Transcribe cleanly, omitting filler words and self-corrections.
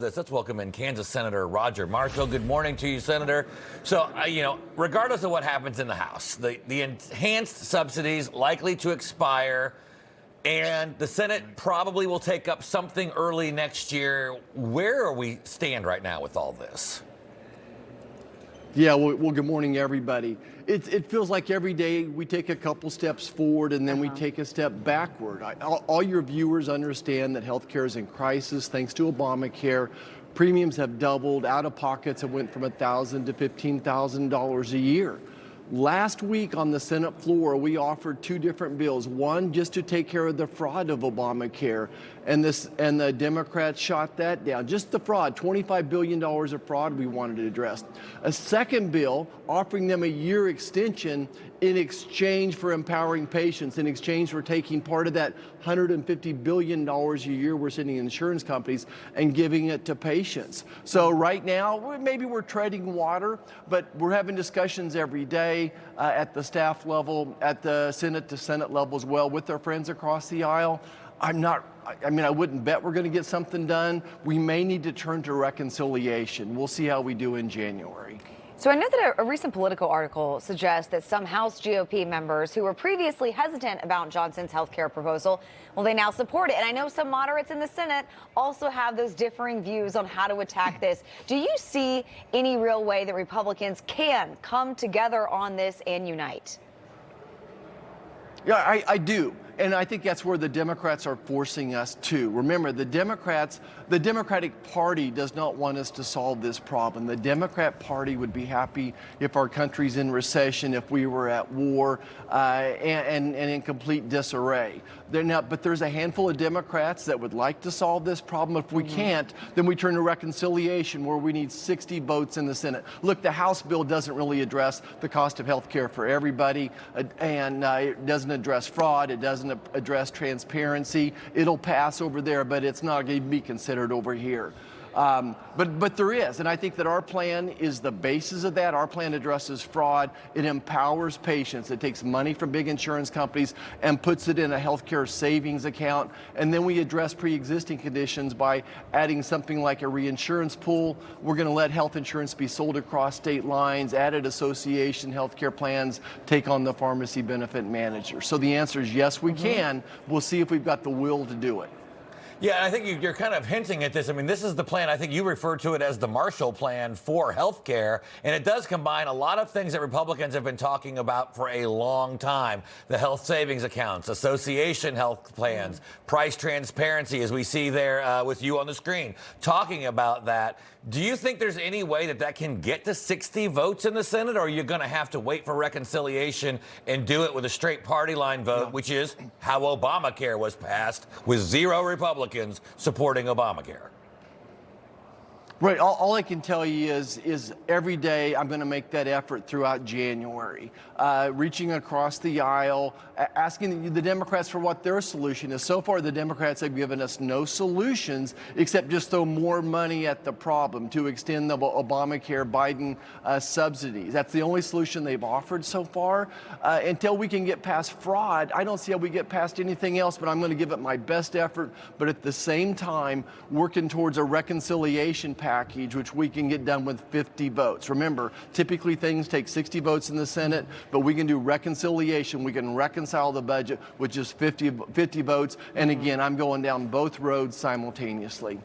Let's welcome in Kansas Senator Roger Marshall. Good morning to you, Senator. So, regardless of what happens in the House, the enhanced subsidies likely to expire, and the Senate probably will take up something early next year. Where are we stand right now with all this? Yeah, well, good morning, everybody. It feels like every day we take a couple steps forward and then we take a step backward. All your viewers understand that healthcare is in crisis thanks to Obamacare. Premiums have doubled. Out-of-pockets have went from $1,000 to $15,000 a year. Last week on the Senate floor, we offered two different bills. One, just to take care of the fraud of Obamacare, and the Democrats shot that down. Just the fraud, $25 billion of fraud we wanted to address. A second bill offering them a year extension in exchange for empowering patients, in exchange for taking part of that $150 billion a year we're sending insurance companies and giving it to patients. So right now, maybe we're treading water, but we're having discussions every day at the staff level, at the Senate to Senate level as well, with our friends across the aisle. I wouldn't bet we're going to get something done. We may need to turn to reconciliation. We'll see how we do in January. So I know that a recent Politico article suggests that some House GOP members who were previously hesitant about Johnson's health care proposal, well, they now support it. And I know some moderates in the Senate also have those differing views on how to attack this. Do you see any real way that Republicans can come together on this and unite? Yeah, I do. And I think that's where the Democrats are forcing us to. Remember, the Democratic Party does not want us to solve this problem. The Democrat Party would be happy if our country's in recession, if we were at war, and in complete disarray. But there's a handful of Democrats that would like to solve this problem. If we can't, then we turn to reconciliation, where we need 60 votes in the Senate. Look, the House bill doesn't really address the cost of health care for everybody, and it doesn't address fraud. It doesn't address transparency. It'll pass over there, but it's not going to be considered over here. But there is, and I think that our plan is the basis of that. Our plan addresses fraud. It empowers patients. It takes money from big insurance companies and puts it in a healthcare savings account. And then we address pre-existing conditions by adding something like a reinsurance pool. We're going to let health insurance be sold across state lines, added association healthcare plans, take on the pharmacy benefit manager. So the answer is yes, we can. We'll see if we've got the will to do it. Yeah, I think you're kind of hinting at this. I mean, this is the plan. I think you referred to it as the Marshall Plan for health care, and it does combine a lot of things that Republicans have been talking about for a long time. The health savings accounts, association health plans, price transparency, as we see there with you on the screen, talking about that. Do you think there's any way that that can get to 60 votes in the Senate, or are you going to have to wait for reconciliation and do it with a straight party line vote, which is how Obamacare was passed, with 0 Republicans supporting Obamacare? Right. All I can tell you is every day I'm going to make that effort throughout January, reaching across the aisle, asking the Democrats for what their solution is. So far, the Democrats have given us no solutions except just throw more money at the problem to extend the Obamacare Biden subsidies. That's the only solution they've offered so far. Until we can get past fraud, I don't see how we get past anything else, but I'm going to give it my best effort. But at the same time, working towards a reconciliation package, which we can get done with 50 votes. Remember, typically things take 60 votes in the Senate, but we can do reconciliation. We can reconcile the budget with just 50 votes. And again, I'm going down both roads simultaneously.